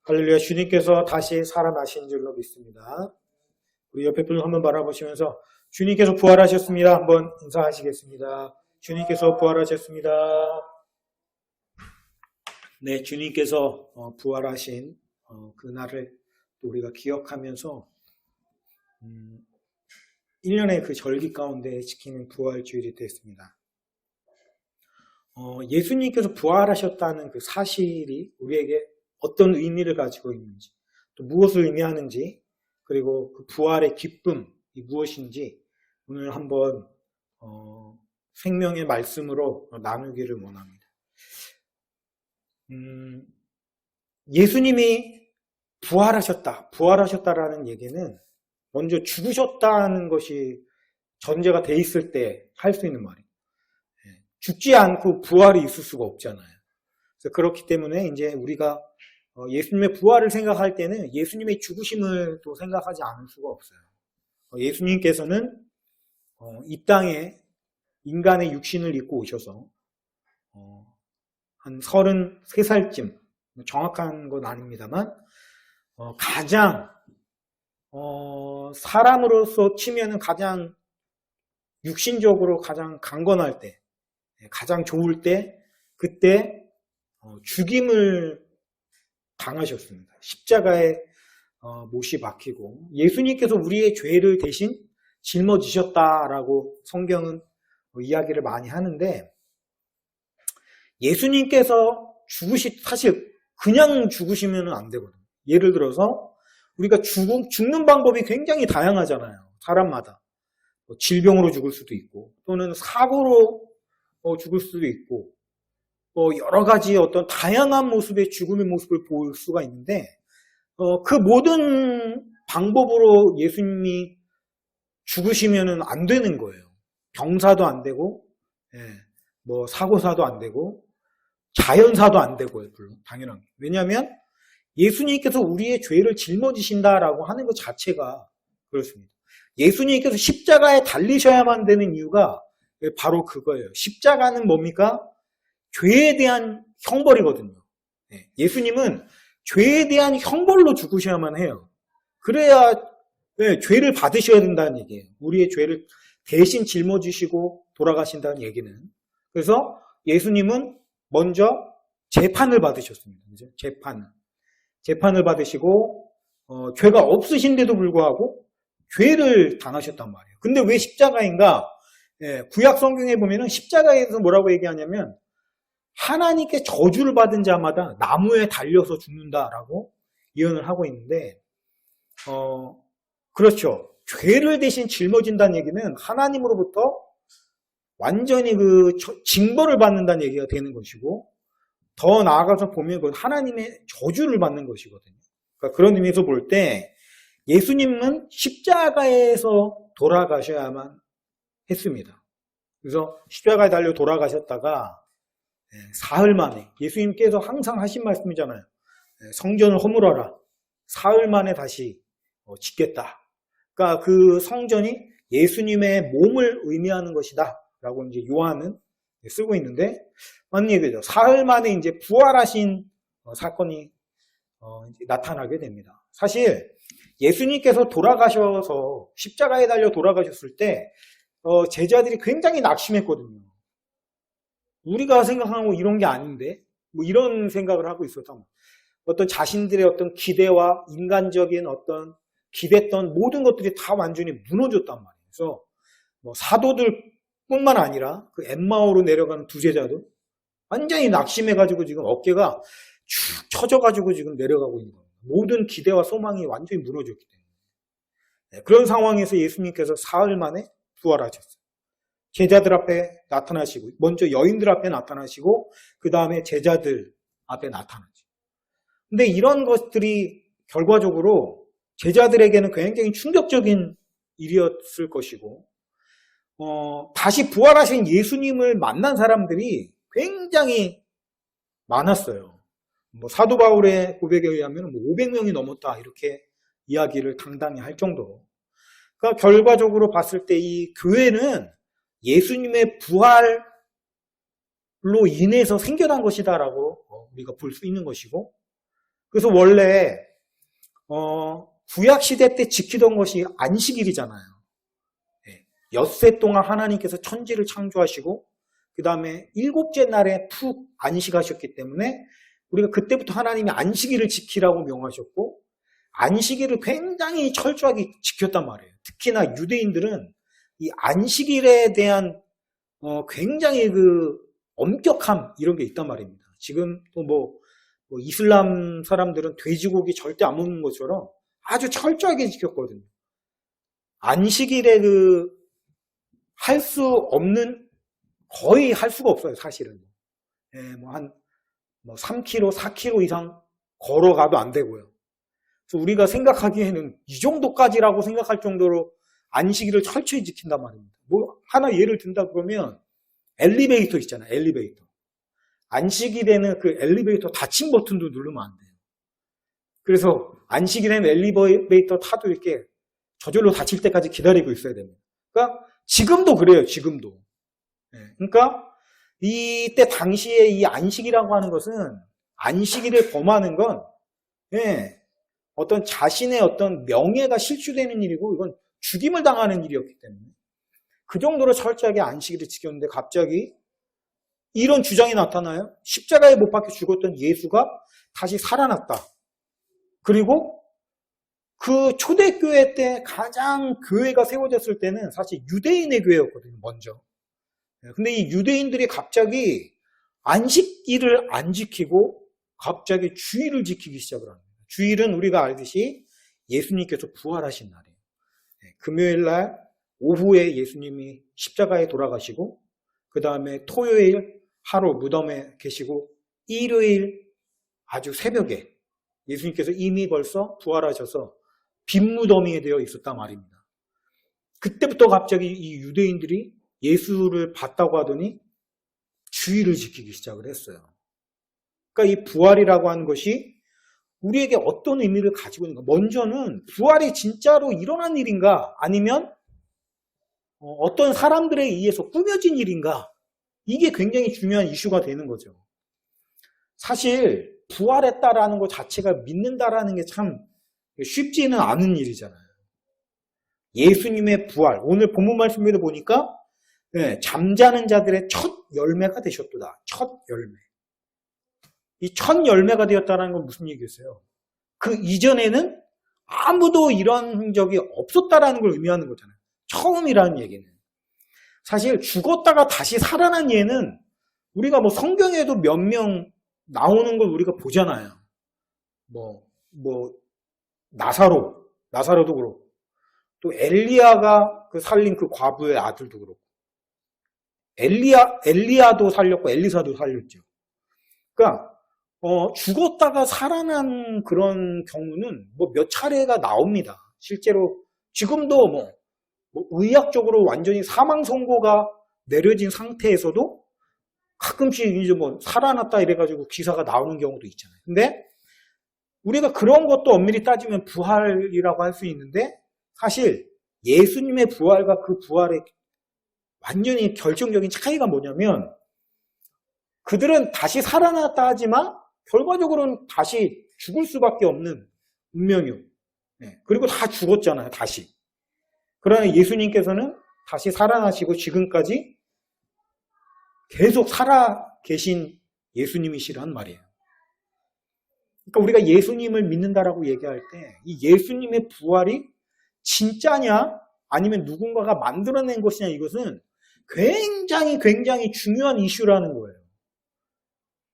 할렐루야, 주님께서 다시 살아나신 줄로 믿습니다. 우리 옆에 분을 한번 바라보시면서 주님께서 부활하셨습니다. 한번 인사하시겠습니다. 주님께서 부활하셨습니다. 네, 주님께서 부활하신 그날을 또 우리가 기억하면서 1년의 그 절기 가운데 지키는 부활주일이 됐습니다. 예수님께서 부활하셨다는 그 사실이 우리에게 어떤 의미를 가지고 있는지, 또 무엇을 의미하는지, 그리고 그 부활의 기쁨이 무엇인지 오늘 한번 생명의 말씀으로 나누기를 원합니다. 예수님이 부활하셨다라는 얘기는 먼저 죽으셨다는 것이 전제가 돼 있을 때 할 수 있는 말이에요. 죽지 않고 부활이 있을 수가 없잖아요. 그래서 그렇기 때문에 이제 우리가 예수님의 부활을 생각할 때는 예수님의 죽으심을 또 생각하지 않을 수가 없어요. 예수님께서는 이 땅에 인간의 육신을 입고 오셔서 한 33살쯤, 정확한 건 아닙니다만 가장 사람으로서 치면은 가장 육신적으로 가장 강건할 때, 가장 좋을 때, 그때 죽임을 당하셨습니다. 십자가에 못이 박히고 예수님께서 우리의 죄를 대신 짊어지셨다라고 성경은 이야기를 많이 하는데, 예수님께서 사실 그냥 죽으시면 안 되거든요. 예를 들어서 우리가 죽는 방법이 굉장히 다양하잖아요. 사람마다. 질병으로 죽을 수도 있고, 또는 사고로 죽을 수도 있고, 여러 가지 어떤 다양한 모습의 죽음의 모습을 볼 수가 있는데, 그 모든 방법으로 예수님이 죽으시면 안 되는 거예요. 병사도 안 되고, 사고사도 안 되고, 자연사도 안 되고요, 물론. 당연한 게. 왜냐하면 예수님께서 우리의 죄를 짊어지신다라고 하는 것 자체가 그렇습니다. 예수님께서 십자가에 달리셔야만 되는 이유가 바로 그거예요. 십자가는 뭡니까? 죄에 대한 형벌이거든요. 예수님은 죄에 대한 형벌로 죽으셔야만 해요. 그래야 죄를 받으셔야 된다는 얘기예요. 우리의 죄를 대신 짊어지시고 돌아가신다는 얘기는. 그래서 예수님은 먼저 재판을 받으셨습니다. 재판을 받으시고 죄가 없으신데도 불구하고 죄를 당하셨단 말이에요. 근데 왜 십자가인가? 구약 성경에 보면은 십자가에서 뭐라고 얘기하냐면 하나님께 저주를 받은 자마다 나무에 달려서 죽는다라고 예언을 하고 있는데, 그렇죠. 죄를 대신 짊어진다는 얘기는 하나님으로부터 완전히 그 징벌을 받는다는 얘기가 되는 것이고, 더 나아가서 보면 그건 하나님의 저주를 받는 것이거든요. 그러니까 그런 의미에서 볼 때 예수님은 십자가에서 돌아가셔야만 했습니다. 그래서 십자가에 달려 돌아가셨다가 사흘 만에, 예수님께서 항상 하신 말씀이잖아요. 성전을 허물어라. 사흘 만에 다시 짓겠다. 그러니까 그 성전이 예수님의 몸을 의미하는 것이다 라고 이제 요한은 쓰고 있는데, 맞는 얘기죠. 사흘 만에 이제 부활하신 사건이 이제 나타나게 됩니다. 사실 예수님께서 돌아가셔서 십자가에 달려 돌아가셨을 때 제자들이 굉장히 낙심했거든요. 우리가 생각하는 이런 게 아닌데, 뭐 이런 생각을 하고 있었단 말이에요. 어떤 자신들의 어떤 기대와 인간적인 어떤 기댔던 모든 것들이 다 완전히 무너졌단 말이에요. 그래서 뭐 사도들뿐만 아니라 그 엠마오로 내려가는 두 제자도 완전히 낙심해가지고 지금 어깨가 축 처져가지고 지금 내려가고 있는 거예요. 모든 기대와 소망이 완전히 무너졌기 때문에. 그런 상황에서 예수님께서 사흘 만에 부활하셨어요. 제자들 앞에 나타나시고, 먼저 여인들 앞에 나타나시고, 그 다음에 제자들 앞에 나타나죠. 근데 이런 것들이 결과적으로 제자들에게는 굉장히 충격적인 일이었을 것이고, 다시 부활하신 예수님을 만난 사람들이 굉장히 많았어요. 뭐 사도 바울의 고백에 의하면 500명이 넘었다 이렇게 이야기를 당당히 할 정도로. 그러니까 결과적으로 봤을 때 이 교회는 예수님의 부활로 인해서 생겨난 것이다라고 우리가 볼 수 있는 것이고, 그래서 원래 구약 시대 때 지키던 것이 안식일이잖아요. 엿새 동안 하나님께서 천지를 창조하시고 그 다음에 일곱째 날에 푹 안식하셨기 때문에 우리가 그때부터 하나님이 안식일을 지키라고 명하셨고 안식일을 굉장히 철저하게 지켰단 말이에요. 특히나 유대인들은 이 안식일에 대한 굉장히 그 엄격함 이런 게 있단 말입니다. 지금 또 뭐 이슬람 사람들은 돼지고기 절대 안 먹는 것처럼 아주 철저하게 지켰거든요. 안식일에 할 수 없는 거의 할 수가 없어요, 사실은. 예, 한 3km, 4km 이상 걸어가도 안 되고요. 그래서 우리가 생각하기에는 이 정도까지라고 생각할 정도로 안식일을 철저히 지킨단 말입니다. 뭐 하나 예를 든다 그러면 엘리베이터 있잖아요, 엘리베이터. 안식일에는 그 엘리베이터 닫힌 버튼도 누르면 안 돼요. 그래서 안식일에는 엘리베이터 타도 이렇게 저절로 닫힐 때까지 기다리고 있어야 됩니다. 그러니까 지금도 그래요, 지금도. 그러니까 이때 당시에 이 안식이라고 하는 것은 안식일을 범하는 건 어떤 자신의 어떤 명예가 실추되는 일이고 이건 죽임을 당하는 일이었기 때문에 그 정도로 철저하게 안식일을 지켰는데 갑자기 이런 주장이 나타나요. 십자가에 못 박혀 죽었던 예수가 다시 살아났다. 그리고 그 초대교회 때 가장 교회가 세워졌을 때는 사실 유대인의 교회였거든요, 먼저. 근데 이 유대인들이 갑자기 안식일을 안 지키고 갑자기 주일을 지키기 시작을 합니다. 주일은 우리가 알듯이 예수님께서 부활하신 날이에요. 금요일 날 오후에 예수님이 십자가에 돌아가시고 그 다음에 토요일 하루 무덤에 계시고 일요일 아주 새벽에 예수님께서 이미 벌써 부활하셔서 빈무더미에 되어 있었단 말입니다. 그때부터 갑자기 이 유대인들이 예수를 봤다고 하더니 주일을 지키기 시작을 했어요. 그러니까 이 부활이라고 하는 것이 우리에게 어떤 의미를 가지고 있는가? 먼저는 부활이 진짜로 일어난 일인가? 아니면 어떤 사람들에 의해서 꾸며진 일인가? 이게 굉장히 중요한 이슈가 되는 거죠. 사실 부활했다라는 것 자체가 믿는다라는 게 참 쉽지는 않은 일이잖아요. 예수님의 부활, 오늘 본문 말씀에도 보니까 잠자는 자들의 첫 열매가 되셨도다. 첫 열매. 이 첫 열매가 되었다는 건 무슨 얘기겠어요? 그 이전에는 아무도 이런 적이 없었다라는 걸 의미하는 거잖아요. 처음이라는 얘기는. 사실 죽었다가 다시 살아난 예는 우리가 뭐 성경에도 몇 명 나오는 걸 우리가 보잖아요. 나사로도 그렇고, 또 엘리야가 살린 그 과부의 아들도 그렇고, 엘리야도 살렸고 엘리사도 살렸죠. 그러니까 죽었다가 살아난 그런 경우는 몇 차례가 나옵니다. 실제로 지금도 의학적으로 완전히 사망 선고가 내려진 상태에서도 가끔씩 이제 살아났다 이래가지고 기사가 나오는 경우도 있잖아요. 근데 우리가 그런 것도 엄밀히 따지면 부활이라고 할 수 있는데 사실 예수님의 부활과 그 부활의 완전히 결정적인 차이가 뭐냐면 그들은 다시 살아났다 하지만 결과적으로는 다시 죽을 수밖에 없는 운명이요. 그리고 다 죽었잖아요, 다시. 그러나 예수님께서는 다시 살아나시고 지금까지 계속 살아 계신 예수님이시란 말이에요. 그러니까 우리가 예수님을 믿는다라고 얘기할 때 이 예수님의 부활이 진짜냐 아니면 누군가가 만들어낸 것이냐 이것은 굉장히 중요한 이슈라는 거예요.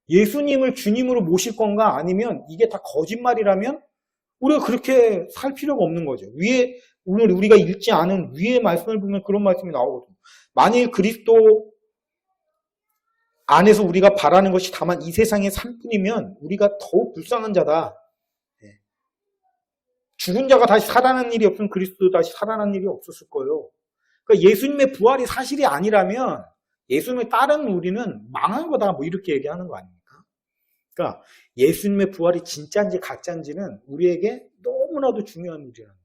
예수님을 주님으로 모실 건가 아니면 이게 다 거짓말이라면 우리가 그렇게 살 필요가 없는 거죠. 오늘 우리가 읽지 않은 위의 말씀을 보면 그런 말씀이 나오거든요. 만일 그리스도 안에서 우리가 바라는 것이 다만 이 세상의 삶뿐이면 우리가 더욱 불쌍한 자다. 죽은 자가 다시 살아난 일이 없으면 그리스도도 다시 살아난 일이 없었을 거예요. 그러니까 예수님의 부활이 사실이 아니라면 예수님을 따르는 우리는 망한 거다 이렇게 얘기하는 거 아닙니까? 그러니까 예수님의 부활이 진짜인지 가짜인지는 우리에게 너무나도 중요한 일이라는 거예요.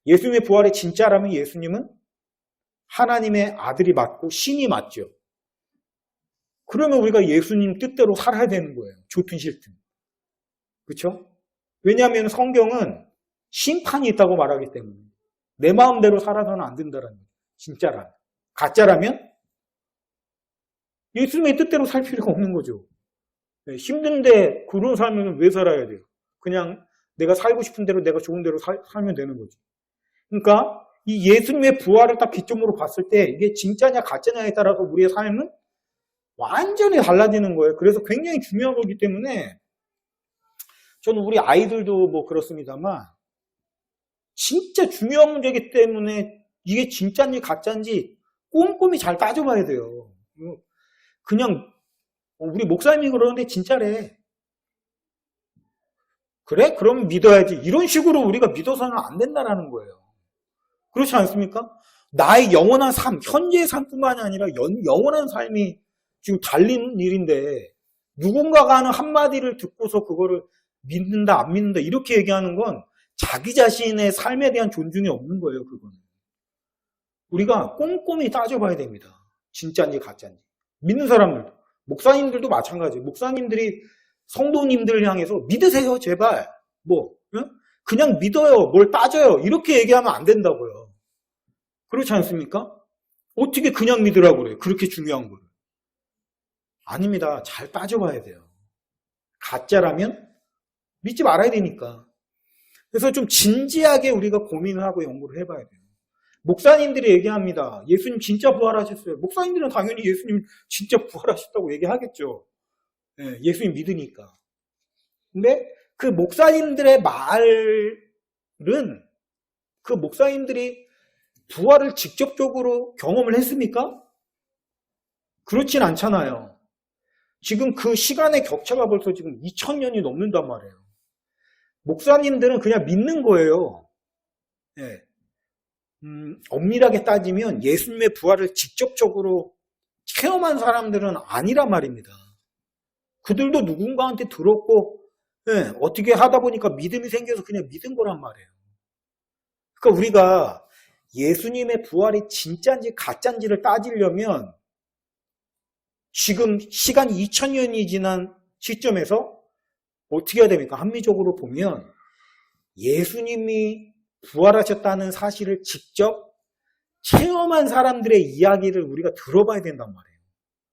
예수님의 부활이 진짜라면 예수님은 하나님의 아들이 맞고 신이 맞죠. 그러면 우리가 예수님 뜻대로 살아야 되는 거예요. 좋든 싫든. 그렇죠? 왜냐하면 성경은 심판이 있다고 말하기 때문에 내 마음대로 살아서는 안 된다라는 거예요. 진짜라면. 가짜라면 예수님의 뜻대로 살 필요가 없는 거죠. 힘든데 그런 삶은 왜 살아야 돼요? 그냥 내가 살고 싶은 대로 내가 좋은 대로 살면 되는 거죠. 그러니까 이 예수님의 부활을 딱 기점으로 봤을 때 이게 진짜냐 가짜냐에 따라서 우리의 삶은 완전히 달라지는 거예요. 그래서 굉장히 중요한 거기 때문에 저는 우리 아이들도 뭐 그렇습니다만 진짜 중요한 문제이기 때문에 이게 진짜인지 가짜인지 꼼꼼히 잘 따져봐야 돼요. 그냥 우리 목사님이 그러는데 진짜래. 그래? 그럼 믿어야지. 이런 식으로 우리가 믿어서는 안 된다는 거예요. 그렇지 않습니까? 나의 영원한 삶, 현재의 삶뿐만이 아니라 영원한 삶이 지금 달린 일인데 누군가가 하는 한마디를 듣고서 그거를 믿는다, 안 믿는다 이렇게 얘기하는 건 자기 자신의 삶에 대한 존중이 없는 거예요. 그거는. 우리가 꼼꼼히 따져봐야 됩니다. 진짜인지 가짜인지. 믿는 사람들도. 목사님들도 마찬가지예요. 목사님들이 성도님들을 향해서 믿으세요 제발. 그냥 믿어요. 뭘 따져요. 이렇게 얘기하면 안 된다고요. 그렇지 않습니까? 어떻게 그냥 믿으라고 그래요. 그렇게 중요한 거를. 아닙니다. 잘 따져봐야 돼요. 가짜라면 믿지 말아야 되니까. 그래서 좀 진지하게 우리가 고민을 하고 연구를 해봐야 돼요. 목사님들이 얘기합니다. 예수님 진짜 부활하셨어요. 목사님들은 당연히 예수님 진짜 부활하셨다고 얘기하겠죠. 예수님 믿으니까. 근데 그 목사님들의 말은 그 목사님들이 부활을 직접적으로 경험을 했습니까? 그렇진 않잖아요. 지금 그 시간의 격차가 벌써 지금 2000년이 넘는단 말이에요. 목사님들은 그냥 믿는 거예요. 엄밀하게 따지면 예수님의 부활을 직접적으로 체험한 사람들은 아니란 말입니다. 그들도 누군가한테 들었고 어떻게 하다 보니까 믿음이 생겨서 그냥 믿은 거란 말이에요. 그러니까 우리가 예수님의 부활이 진짜인지 가짜인지를 따지려면 지금 시간이 2000년이 지난 시점에서 어떻게 해야 됩니까? 합리적으로 보면 예수님이 부활하셨다는 사실을 직접 체험한 사람들의 이야기를 우리가 들어봐야 된단 말이에요.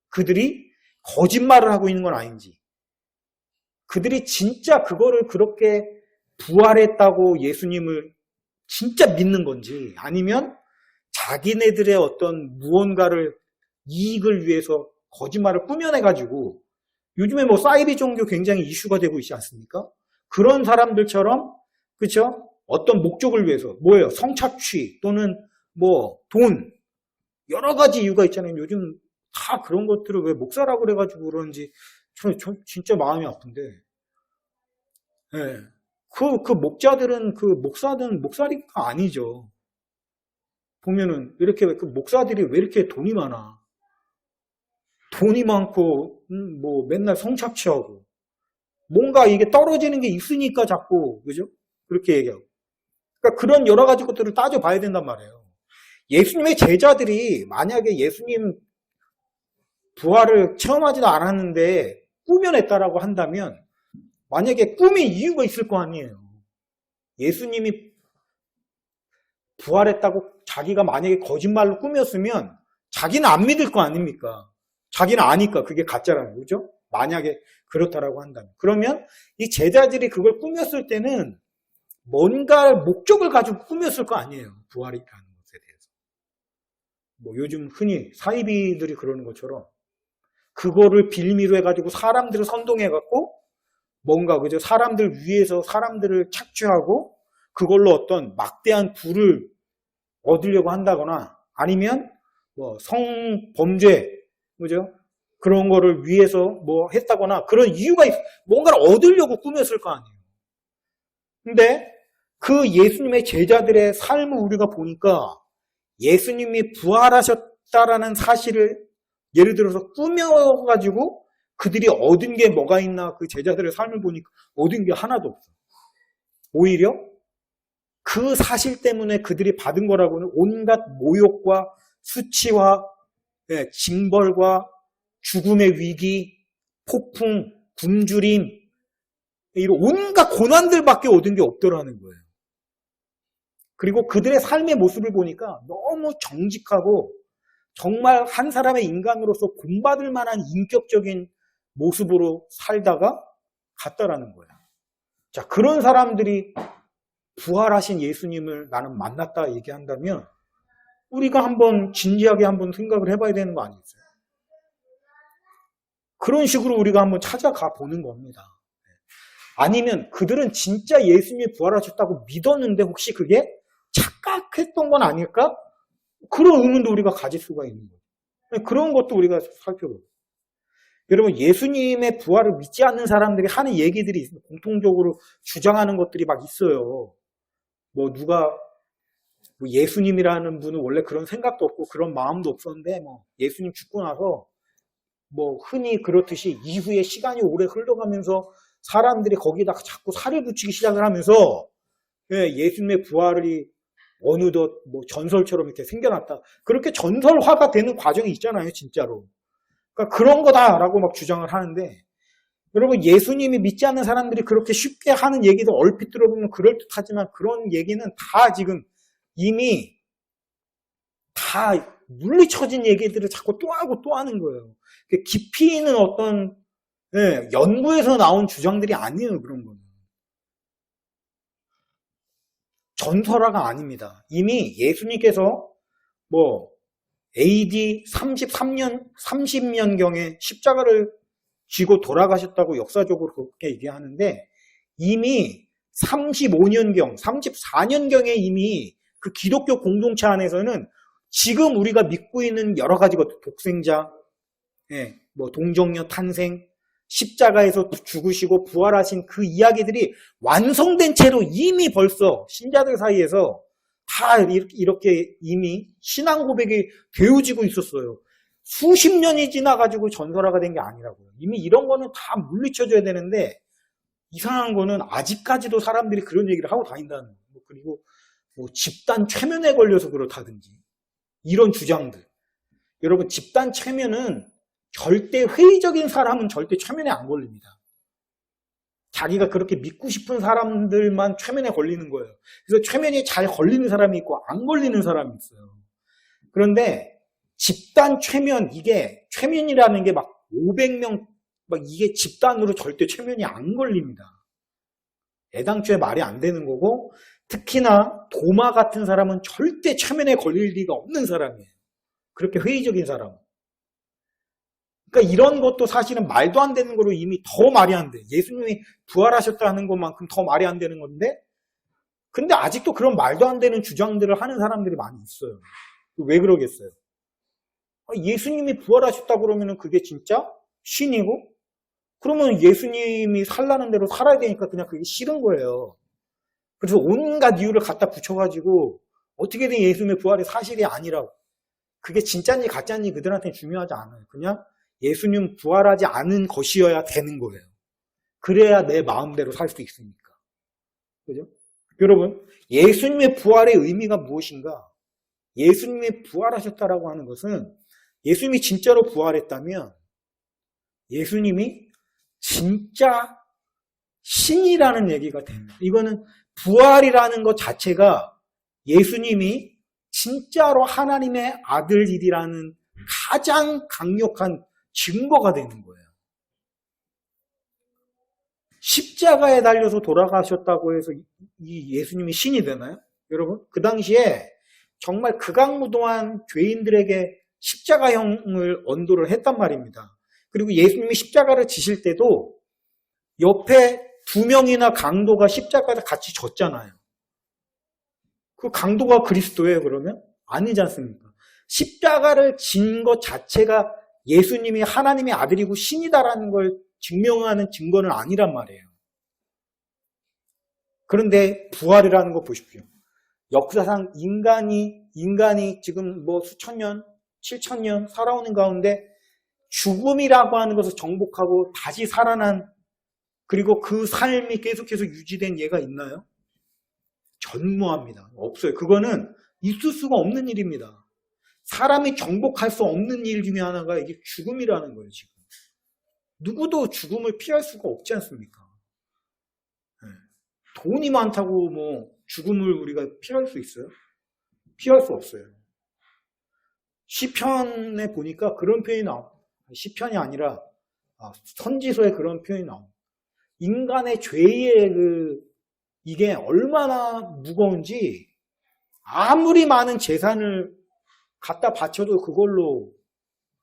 그들이 거짓말을 하고 있는 건 아닌지, 그들이 진짜 그거를 그렇게 부활했다고 예수님을 진짜 믿는 건지, 아니면 자기네들의 어떤 무언가를 이익을 위해서 거짓말을 꾸며내가지고 요즘에 뭐 사이비 종교 굉장히 이슈가 되고 있지 않습니까? 그런 사람들처럼 그렇죠? 어떤 목적을 위해서 뭐예요? 성착취 또는 뭐 돈 여러 가지 이유가 있잖아요. 요즘 다 그런 것들을 왜 목사라고 그래가지고 그런지 저 진짜 마음이 아픈데 그 목자들은 그 목사든 목사리가 아니죠. 보면은 이렇게 그 목사들이 왜 이렇게 돈이 많아? 돈이 많고 뭐 맨날 성착취하고 뭔가 이게 떨어지는 게 있으니까 자꾸 그죠? 그렇게 얘기하고. 그러니까 그런 여러 가지 것들을 따져봐야 된단 말이에요. 예수님의 제자들이 만약에 예수님 부활을 체험하지도 않았는데 꾸며냈다라고 한다면 만약에 꿈에 이유가 있을 거 아니에요. 예수님이 부활했다고 자기가 만약에 거짓말로 꾸몄으면 자기는 안 믿을 거 아닙니까? 자기는 아니까 그게 가짜라는 거죠. 만약에 그렇다라고 한다면. 그러면 이 제자들이 그걸 꾸몄을 때는 뭔가 목적을 가지고 꾸몄을 거 아니에요. 부활이라는 것에 대해서. 뭐 요즘 흔히 사이비들이 그러는 것처럼 그거를 빌미로 해가지고 사람들을 선동해갖고 뭔가 그죠? 사람들 위해서 사람들을 착취하고 그걸로 어떤 막대한 부를 얻으려고 한다거나 아니면 뭐 성범죄 그죠? 그런 거를 위해서 뭐 했다거나 그런 이유가 뭔가를 얻으려고 꾸몄을 거 아니에요. 근데 그 예수님의 제자들의 삶을 우리가 보니까 예수님이 부활하셨다라는 사실을 예를 들어서 꾸며가지고 그들이 얻은 게 뭐가 있나 그 제자들의 삶을 보니까 얻은 게 하나도 없어. 오히려 그 사실 때문에 그들이 받은 거라고는 온갖 모욕과 수치와 징벌과 죽음의 위기, 폭풍, 굶주림, 이런 온갖 고난들밖에 얻은 게 없더라는 거예요. 그리고 그들의 삶의 모습을 보니까 너무 정직하고 정말 한 사람의 인간으로서 본받을 만한 인격적인 모습으로 살다가 갔다라는 거예요. 자, 그런 사람들이 부활하신 예수님을 나는 만났다 얘기한다면 우리가 한번 진지하게 한번 생각을 해봐야 되는 거 아니겠어요? 그런 식으로 우리가 한번 찾아가 보는 겁니다. 아니면 그들은 진짜 예수님이 부활하셨다고 믿었는데 혹시 그게 착각했던 건 아닐까? 그런 의문도 우리가 가질 수가 있는 거예요. 그런 것도 우리가 살펴보고. 여러분, 예수님의 부활을 믿지 않는 사람들이 하는 얘기들이 있어요. 공통적으로 주장하는 것들이 막 있어요. 뭐 누가 뭐 예수님이라는 분은 원래 그런 생각도 없고 그런 마음도 없었는데 뭐 예수님 죽고 나서 뭐 흔히 그렇듯이 이후에 시간이 오래 흘러가면서 사람들이 거기다가 자꾸 살을 붙이기 시작을 하면서 예수님의 부활이 어느덧 뭐 전설처럼 이렇게 생겨났다. 그렇게 전설화가 되는 과정이 있잖아요, 진짜로. 그러니까 그런 거다라고 막 주장을 하는데, 여러분, 예수님이 믿지 않는 사람들이 그렇게 쉽게 하는 얘기도 얼핏 들어보면 그럴듯하지만 그런 얘기는 다 지금 이미 다 물리쳐진 얘기들을 자꾸 또 하고 또 하는 거예요. 깊이 있는 어떤 연구에서 나온 주장들이 아니에요, 그런 거는. 전설화가 아닙니다. 이미 예수님께서 뭐 AD 33년, 30년경에 십자가를 쥐고 돌아가셨다고 역사적으로 그렇게 얘기하는데 이미 35년경, 34년경에 이미 그 기독교 공동체 안에서는 지금 우리가 믿고 있는 여러 가지 것들, 독생자, 뭐 동정녀 탄생, 십자가에서 죽으시고 부활하신 그 이야기들이 완성된 채로 이미 벌써 신자들 사이에서 다 이렇게 이미 신앙 고백이 되어지고 있었어요. 수십 년이 지나가지고 전설화가 된 게 아니라고요. 이미 이런 거는 다 물리쳐줘야 되는데 이상한 거는 아직까지도 사람들이 그런 얘기를 하고 다닌다는 거예요. 그리고 뭐 집단 최면에 걸려서 그렇다든지 이런 주장들. 여러분, 집단 최면은 절대 회의적인 사람은 절대 최면에 안 걸립니다. 자기가 그렇게 믿고 싶은 사람들만 최면에 걸리는 거예요. 그래서 최면이 잘 걸리는 사람이 있고 안 걸리는 사람이 있어요. 그런데 집단 최면, 이게 최면이라는 게 막 500명 막 이게 집단으로 절대 최면이 안 걸립니다. 애당초에 말이 안 되는 거고, 특히나 도마 같은 사람은 절대 최면에 걸릴 리가 없는 사람이에요. 그렇게 회의적인 사람은. 그러니까 이런 것도 사실은 말도 안 되는 거로 이미 더 말이 안 돼. 예수님이 부활하셨다는 것만큼 더 말이 안 되는 건데, 근데 아직도 그런 말도 안 되는 주장들을 하는 사람들이 많이 있어요. 왜 그러겠어요? 예수님이 부활하셨다 그러면 그게 진짜 신이고, 그러면 예수님이 살라는 대로 살아야 되니까 그냥 그게 싫은 거예요. 그래서 온갖 이유를 갖다 붙여가지고 어떻게든 예수님의 부활이 사실이 아니라고. 그게 진짜인지 가짜인지 그들한테는 중요하지 않아요. 그냥 예수님 부활하지 않은 것이어야 되는 거예요. 그래야 내 마음대로 살 수 있으니까. 그죠? 여러분, 예수님의 부활의 의미가 무엇인가? 예수님이 부활하셨다라고 하는 것은 예수님이 진짜로 부활했다면 예수님이 진짜 신이라는 얘기가 됩니다. 이거는 부활이라는 것 자체가 예수님이 진짜로 하나님의 아들이라는 가장 강력한 증거가 되는 거예요. 십자가에 달려서 돌아가셨다고 해서 이 예수님이 신이 되나요? 여러분, 그 당시에 정말 극악무도한 죄인들에게 십자가형을 언도를 했단 말입니다. 그리고 예수님이 십자가를 지실 때도 옆에 2명이나 강도가 십자가를 같이 졌잖아요. 그 강도가 그리스도예요, 그러면? 아니지 않습니까? 십자가를 진 것 자체가 예수님이 하나님의 아들이고 신이다라는 걸 증명하는 증거는 아니란 말이에요. 그런데 부활이라는 거 보십시오. 역사상 인간이 지금 뭐 수천 년, 7천 년 살아오는 가운데 죽음이라고 하는 것을 정복하고 다시 살아난, 그리고 그 삶이 계속해서 유지된 예가 있나요? 전무합니다. 없어요. 그거는 있을 수가 없는 일입니다. 사람이 정복할 수 없는 일 중에 하나가 이게 죽음이라는 거예요, 지금. 누구도 죽음을 피할 수가 없지 않습니까? 돈이 많다고 뭐 죽음을 우리가 피할 수 있어요? 피할 수 없어요. 시편에 보니까 그런 표현이 나와요. 시편이 아니라 선지서에 그런 표현이 나와요. 인간의 죄의 이게 얼마나 무거운지 아무리 많은 재산을 갖다 바쳐도 그걸로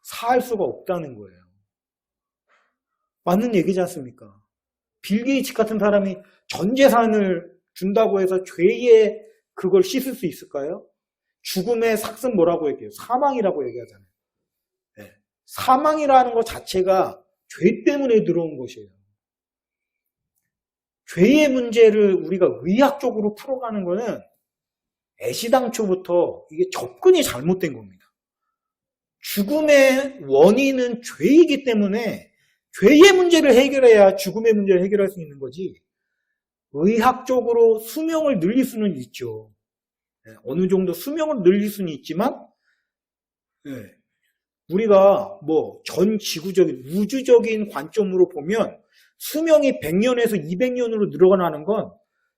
살 수가 없다는 거예요. 맞는 얘기지 않습니까? 빌 게이츠 같은 사람이 전 재산을 준다고 해서 죄의 그걸 씻을 수 있을까요? 죽음의 삭은 뭐라고 얘기해요? 사망이라고 얘기하잖아요. 네. 사망이라는 것 자체가 죄 때문에 들어온 것이에요. 죄의 문제를 우리가 의학적으로 풀어가는 것은 애시당초부터 이게 접근이 잘못된 겁니다. 죽음의 원인은 죄이기 때문에 죄의 문제를 해결해야 죽음의 문제를 해결할 수 있는 거지, 의학적으로 수명을 늘릴 수는 있죠. 어느 정도 수명을 늘릴 수는 있지만, 우리가 뭐 전 지구적인 우주적인 관점으로 보면 수명이 100년에서 200년으로 늘어나는 건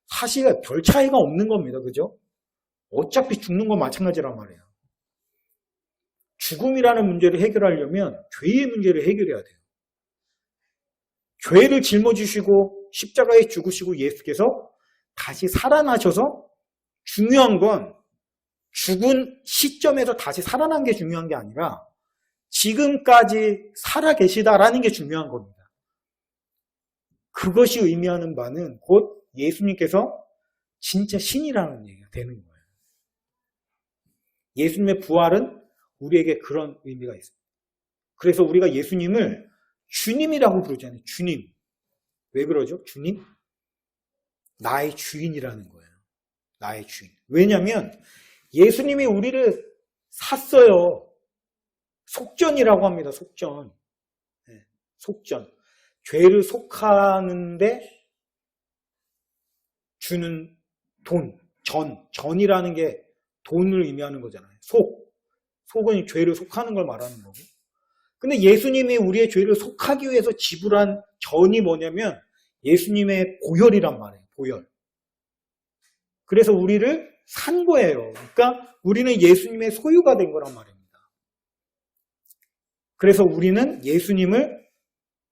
사실 별 차이가 없는 겁니다. 그죠? 어차피 죽는 건 마찬가지란 말이에요. 죽음이라는 문제를 해결하려면 죄의 문제를 해결해야 돼요. 죄를 짊어지시고 십자가에 죽으시고 예수께서 다시 살아나셔서, 중요한 건 죽은 시점에서 다시 살아난 게 중요한 게 아니라 지금까지 살아계시다라는 게 중요한 겁니다. 그것이 의미하는 바는 곧 예수님께서 진짜 신이라는 얘기가 되는 거예요. 예수님의 부활은 우리에게 그런 의미가 있습니다. 그래서 우리가 예수님을 주님이라고 부르잖아요. 주님. 왜 그러죠? 주님? 나의 주인이라는 거예요. 나의 주인. 왜냐하면 예수님이 우리를 샀어요. 속전이라고 합니다. 속전. 네, 속전. 죄를 속하는데 주는 돈, 전이라는 게 돈을 의미하는 거잖아요. 속은 죄를 속하는 걸 말하는 거고. 근데 예수님이 우리의 죄를 속하기 위해서 지불한 전이 뭐냐면 예수님의 보혈이란 말이에요. 보혈. 그래서 우리를 산 거예요. 그러니까 우리는 예수님의 소유가 된 거란 말입니다. 그래서 우리는 예수님을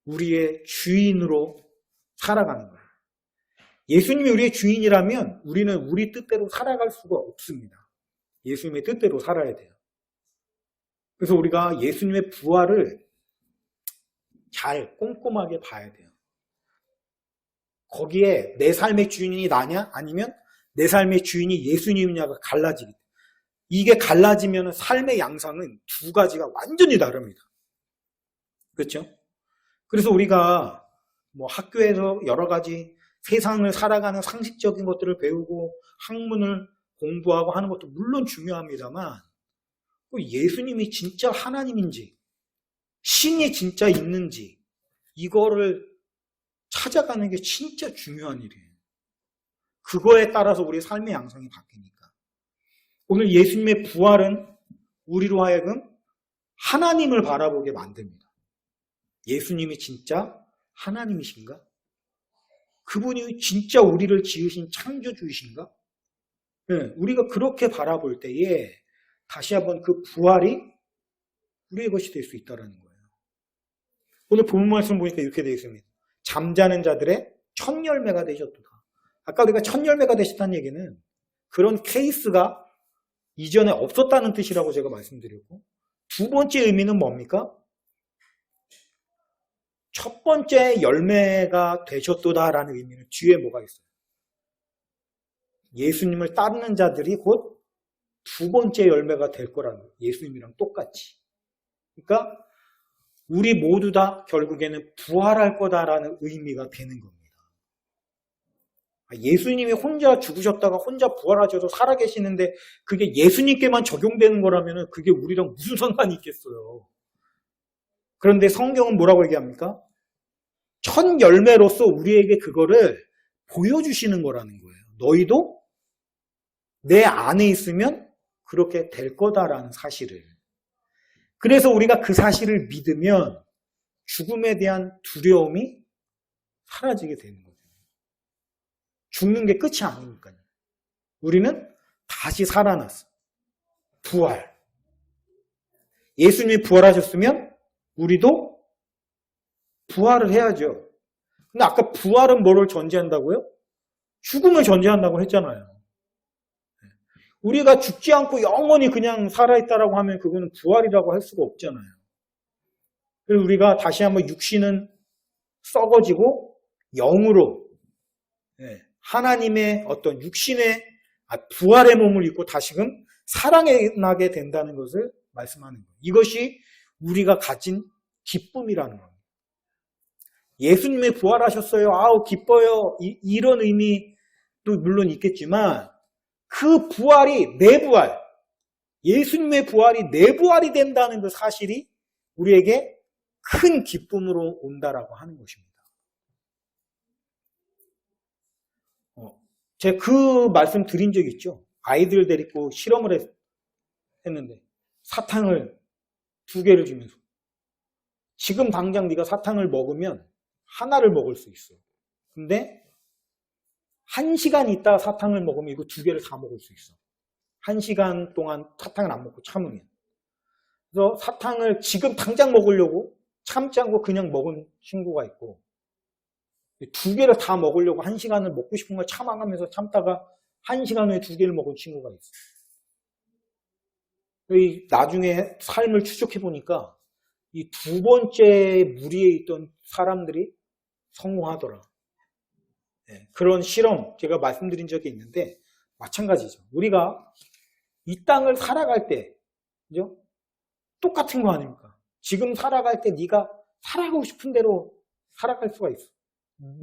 우리의 주인으로 살아가는 거예요. 예수님이 우리의 주인이라면 우리는 우리 뜻대로 살아갈 수가 없습니다. 예수님의 뜻대로 살아야 돼요. 그래서 우리가 예수님의 부활을 잘 꼼꼼하게 봐야 돼요. 거기에 내 삶의 주인이 나냐 아니면 내 삶의 주인이 예수님이냐가 갈라지기. 이게 갈라지면 삶의 양상은 두 가지가 완전히 다릅니다. 그렇죠? 그래서 우리가 뭐 학교에서 여러 가지 세상을 살아가는 상식적인 것들을 배우고 학문을 공부하고 하는 것도 물론 중요합니다만, 예수님이 진짜 하나님인지 신이 진짜 있는지 이거를 찾아가는 게 진짜 중요한 일이에요. 그거에 따라서 우리의 삶의 양상이 바뀌니까. 오늘 예수님의 부활은 우리로 하여금 하나님을 바라보게 만듭니다. 예수님이 진짜 하나님이신가? 그분이 진짜 우리를 지으신 창조주이신가? 네, 우리가 그렇게 바라볼 때에 다시 한번 그 부활이 우리의 것이 될 수 있다는 거예요. 오늘 본문 말씀 보니까 이렇게 되어 있습니다. 잠자는 자들의 첫 열매가 되셨도다. 아까 우리가 첫 열매가 되셨다는 얘기는 그런 케이스가 이전에 없었다는 뜻이라고 제가 말씀드렸고, 두 번째 의미는 뭡니까? 첫 번째 열매가 되셨도다라는 의미는 뒤에 뭐가 있어요? 예수님을 따르는 자들이 곧 두 번째 열매가 될 거라는 거예요. 예수님이랑 똑같이. 그러니까 우리 모두 다 결국에는 부활할 거다라는 의미가 되는 겁니다. 예수님이 혼자 죽으셨다가 혼자 부활하셔서 살아계시는데 그게 예수님께만 적용되는 거라면 그게 우리랑 무슨 상관이 있겠어요. 그런데 성경은 뭐라고 얘기합니까? 첫 열매로서 우리에게 그거를 보여주시는 거라는 거예요. 너희도 내 안에 있으면 그렇게 될 거다라는 사실을. 그래서 우리가 그 사실을 믿으면 죽음에 대한 두려움이 사라지게 되는 거죠. 죽는 게 끝이 아니니까요. 우리는 다시 살아났어. 부활. 예수님이 부활하셨으면 우리도 부활을 해야죠. 근데 아까 부활은 뭐를 전제한다고요? 죽음을 전제한다고 했잖아요. 우리가 죽지 않고 영원히 그냥 살아있다라고 하면 그거는 부활이라고 할 수가 없잖아요. 그래서 우리가 다시 한번 육신은 썩어지고 영으로 하나님의 어떤 육신의 부활의 몸을 입고 다시금 살아나게 된다는 것을 말씀하는 거예요. 이것이 우리가 가진 기쁨이라는 겁니다. 예수님이 부활하셨어요. 아우 기뻐요. 이런 의미도 물론 있겠지만 그 부활이 내 부활, 예수님의 부활이 내 부활이 된다는 그 사실이 우리에게 큰 기쁨으로 온다라고 하는 것입니다. 제가 그 말씀 드린 적 있죠. 아이들 데리고 실험을 했는데 사탕을 2개를 주면서 지금 당장 네가 사탕을 먹으면 하나를 먹을 수 있어. 근데 1시간 있다 사탕을 먹으면 이거 2개를 다 먹을 수 있어. 1시간 동안 사탕을 안 먹고 참으면. 그래서 사탕을 지금 당장 먹으려고 참지 않고 그냥 먹은 친구가 있고 2개를 다 먹으려고 1시간을 먹고 싶은 걸 참아가면서 참다가 1시간 후에 2개를 먹은 친구가 있어. 나중에 삶을 추적해보니까 이 2번째 무리에 있던 사람들이 성공하더라. 그런 실험 제가 말씀드린 적이 있는데 마찬가지죠. 우리가 이 땅을 살아갈 때 그죠? 똑같은 거 아닙니까? 지금 살아갈 때 네가 살아가고 싶은 대로 살아갈 수가 있어.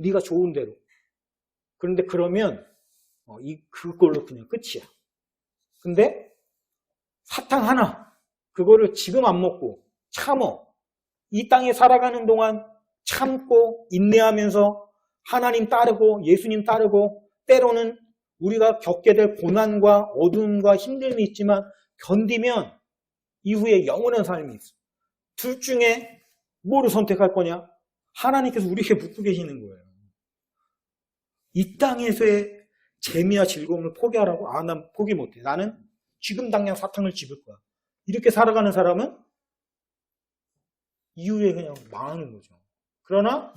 네가 좋은 대로. 그런데 그러면 그걸로 그냥 끝이야. 근데 사탕 하나 그거를 지금 안 먹고 참어. 이 땅에 살아가는 동안 참고 인내하면서 하나님 따르고 예수님 따르고 때로는 우리가 겪게 될 고난과 어둠과 힘듦이 있지만 견디면 이후에 영원한 삶이 있어. 둘 중에 뭐를 선택할 거냐? 하나님께서 우리에게 묻고 계시는 거예요. 이 땅에서의 재미와 즐거움을 포기하라고? 난 포기 못해. 나는 지금 당장 사탕을 집을 거야. 이렇게 살아가는 사람은 이후에 그냥 망하는 거죠. 그러나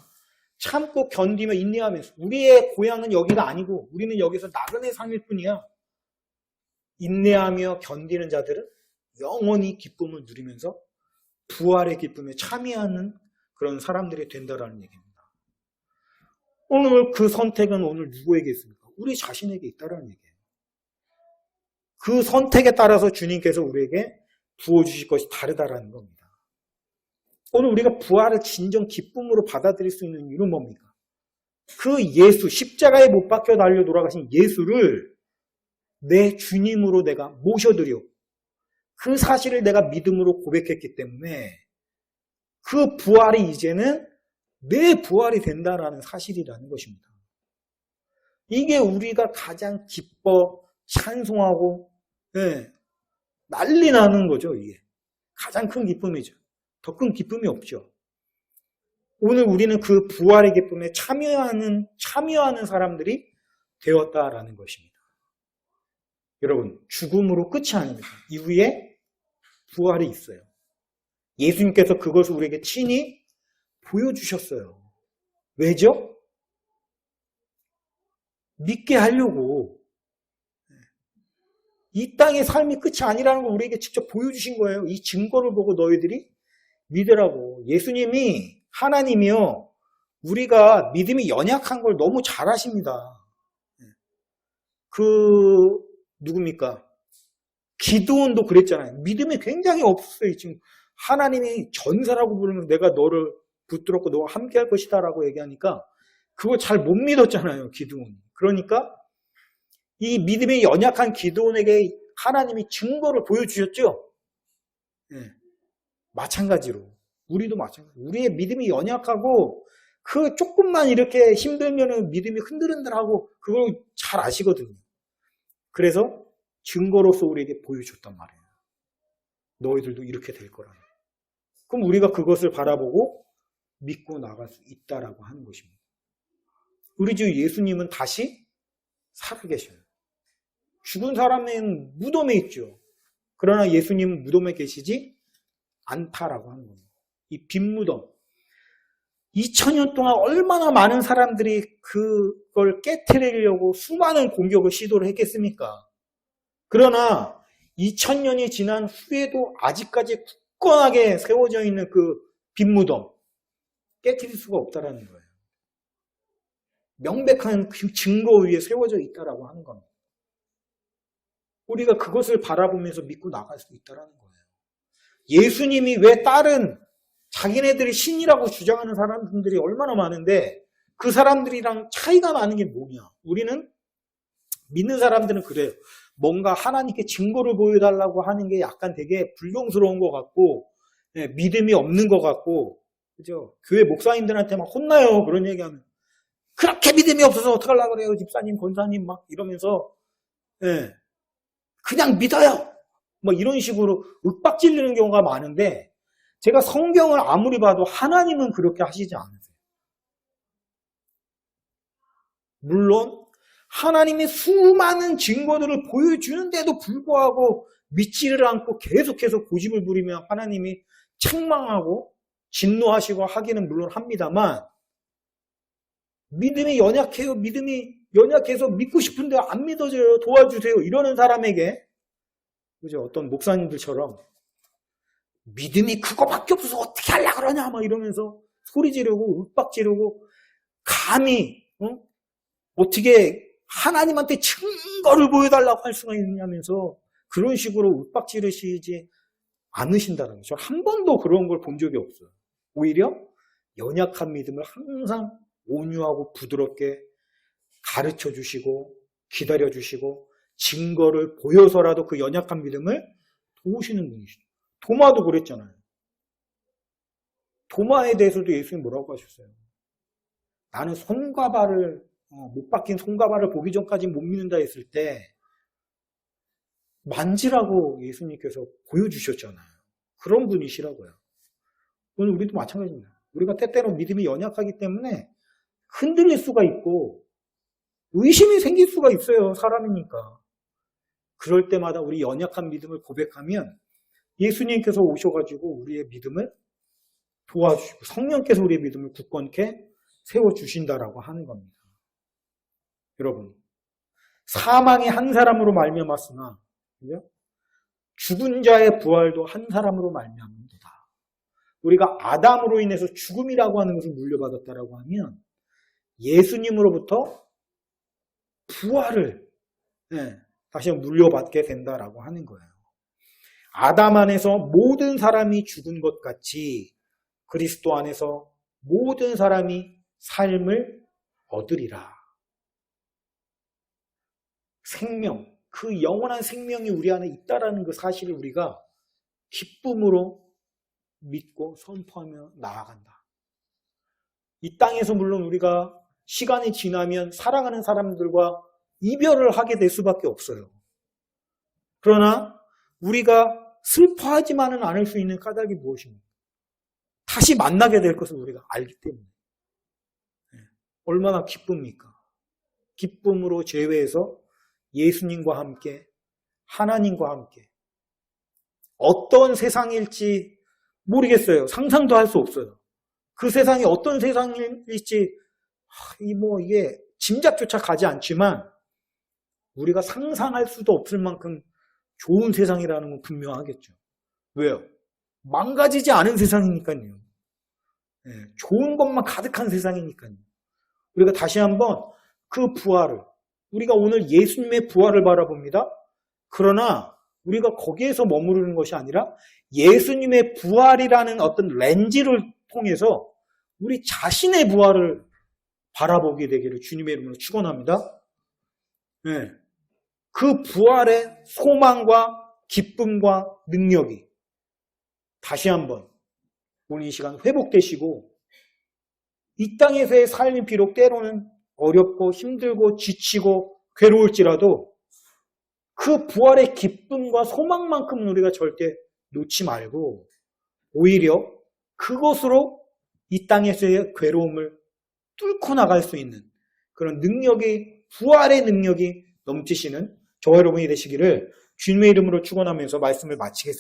참고 견디며 인내하면서 우리의 고향은 여기가 아니고 우리는 여기서 나그네 삶일 뿐이야. 인내하며 견디는 자들은 영원히 기쁨을 누리면서 부활의 기쁨에 참여하는 그런 사람들이 된다라는 얘기입니다. 오늘 그 선택은 오늘 누구에게 있습니까? 우리 자신에게 있다라는 얘기예요. 그 선택에 따라서 주님께서 우리에게 부어주실 것이 다르다라는 겁니다. 오늘 우리가 부활을 진정 기쁨으로 받아들일 수 있는 이유는 뭡니까? 그 예수, 십자가에 못 박혀 달려 돌아가신 예수를 내 주님으로 내가 모셔드려 그 사실을 내가 믿음으로 고백했기 때문에 그 부활이 이제는 내 부활이 된다라는 사실이라는 것입니다. 이게 우리가 가장 기뻐 찬송하고 난리 나는 거죠. 이게 가장 큰 기쁨이죠. 더 큰 기쁨이 없죠. 오늘 우리는 그 부활의 기쁨에 참여하는 사람들이 되었다라는 것입니다. 여러분, 죽음으로 끝이 아닙니다. 이후에 부활이 있어요. 예수님께서 그것을 우리에게 친히 보여주셨어요. 왜죠? 믿게 하려고. 이 땅의 삶이 끝이 아니라는 걸 우리에게 직접 보여주신 거예요. 이 증거를 보고 너희들이 믿으라고. 예수님이 하나님이요. 우리가 믿음이 연약한 걸 너무 잘 아십니다. 누굽니까? 기드온도 그랬잖아요. 믿음이 굉장히 없어요. 지금 하나님이 전사라고 부르면서 내가 너를 붙들었고 너와 함께 할 것이다 라고 얘기하니까 그걸 잘 못 믿었잖아요. 기드온이. 그러니까 이 믿음이 연약한 기드온에게 하나님이 증거를 보여주셨죠. 마찬가지로 우리도 마찬가지로 우리의 믿음이 연약하고 그 조금만 이렇게 힘들면 믿음이 흔들흔들하고 그걸 잘 아시거든요. 그래서 증거로서 우리에게 보여줬단 말이에요. 너희들도 이렇게 될 거라. 그럼 우리가 그것을 바라보고 믿고 나갈 수 있다라고 하는 것입니다. 우리 주 예수님은 다시 살아계셔요. 죽은 사람은 무덤에 있죠. 그러나 예수님은 무덤에 계시지 않다라고 하는 겁니다. 이 빈 무덤. 2000년 동안 얼마나 많은 사람들이 그걸 깨트리려고 수많은 공격을 시도를 했겠습니까? 그러나 2000년이 지난 후에도 아직까지 굳건하게 세워져 있는 그 빈 무덤 깨트릴 수가 없다라는 거예요. 명백한 그 증거 위에 세워져 있다라고 하는 겁니다. 우리가 그것을 바라보면서 믿고 나갈 수 있다라는 거예요. 예수님이 왜 다른 자기네들이 신이라고 주장하는 사람들이 얼마나 많은데 그 사람들이랑 차이가 나는 게 뭐냐? 우리는 믿는 사람들은 그래요. 뭔가 하나님께 증거를 보여달라고 하는 게 약간 되게 불경스러운 것 같고 믿음이 없는 것 같고 그죠? 교회 목사님들한테 막 혼나요. 그런 얘기하면 그렇게 믿음이 없어서 어떡하려고 그래요. 집사님, 권사님 막 이러면서 그냥 믿어요. 뭐 이런 식으로 윽박질리는 경우가 많은데 제가 성경을 아무리 봐도 하나님은 그렇게 하시지 않으세요. 물론 하나님의 수많은 증거들을 보여주는데도 불구하고 믿지를 않고 계속해서 고집을 부리며 하나님이 책망하고 진노하시고 하기는 물론 합니다만 믿음이 연약해요. 믿음이 연약해서 믿고 싶은데 안 믿어져요. 도와주세요. 이러는 사람에게 그죠? 어떤 목사님들처럼 믿음이 그거밖에 없어서 어떻게 하려고 그러냐 막 이러면서 소리 지르고 윽박 지르고 감히 어떻게 하나님한테 증거를 보여달라고 할 수가 있냐면서 그런 식으로 윽박 지르시지 않으신다는 거죠. 한 번도 그런 걸 본 적이 없어요. 오히려 연약한 믿음을 항상 온유하고 부드럽게 가르쳐 주시고 기다려 주시고 증거를 보여서라도 그 연약한 믿음을 도우시는 분이시죠. 도마도 그랬잖아요. 도마에 대해서도 예수님이 뭐라고 하셨어요? 나는 손과 발을 못 박힌 손과 발을 보기 전까지 못 믿는다 했을 때 만지라고 예수님께서 보여주셨잖아요. 그런 분이시라고요. 오늘 우리도 마찬가지입니다. 우리가 때때로 믿음이 연약하기 때문에 흔들릴 수가 있고 의심이 생길 수가 있어요. 사람이니까. 그럴 때마다 우리 연약한 믿음을 고백하면 예수님께서 오셔가지고 우리의 믿음을 도와주시고 성령께서 우리의 믿음을 굳건케 세워주신다라고 하는 겁니다. 여러분, 사망이 한 사람으로 말미암았으나 죽은 자의 부활도 한 사람으로 말미암는도다. 우리가 아담으로 인해서 죽음이라고 하는 것을 물려받았다라고 하면 예수님으로부터 부활을 다시 물려받게 된다라고 하는 거예요. 아담 안에서 모든 사람이 죽은 것 같이 그리스도 안에서 모든 사람이 삶을 얻으리라. 생명, 그 영원한 생명이 우리 안에 있다라는 그 사실을 우리가 기쁨으로 믿고 선포하며 나아간다. 이 땅에서 물론 우리가 시간이 지나면 사랑하는 사람들과 이별을 하게 될 수밖에 없어요. 그러나 우리가 슬퍼하지만은 않을 수 있는 까닭이 무엇입니까? 다시 만나게 될 것을 우리가 알기 때문에. 얼마나 기쁩니까? 기쁨으로 제외해서 예수님과 함께 하나님과 함께 어떤 세상일지 모르겠어요. 상상도 할 수 없어요. 그 세상이 어떤 세상일지 이게 짐작조차 가지 않지만 우리가 상상할 수도 없을 만큼 좋은 세상이라는 건 분명하겠죠. 왜요? 망가지지 않은 세상이니까요. 좋은 것만 가득한 세상이니까요. 우리가 다시 한번 그 부활을 우리가 오늘 예수님의 부활을 바라봅니다. 그러나 우리가 거기에서 머무르는 것이 아니라 예수님의 부활이라는 어떤 렌즈를 통해서 우리 자신의 부활을 바라보게 되기를 주님의 이름으로 축원합니다. 그 부활의 소망과 기쁨과 능력이 다시 한번 오늘 이 시간 회복되시고 이 땅에서의 삶이 비록 때로는 어렵고 힘들고 지치고 괴로울지라도 그 부활의 기쁨과 소망만큼은 우리가 절대 놓지 말고 오히려 그것으로 이 땅에서의 괴로움을 뚫고 나갈 수 있는 그런 능력이 부활의 능력이 넘치시는 저와 여러분이 되시기를 주님의 이름으로 축원하면서 말씀을 마치겠습니다.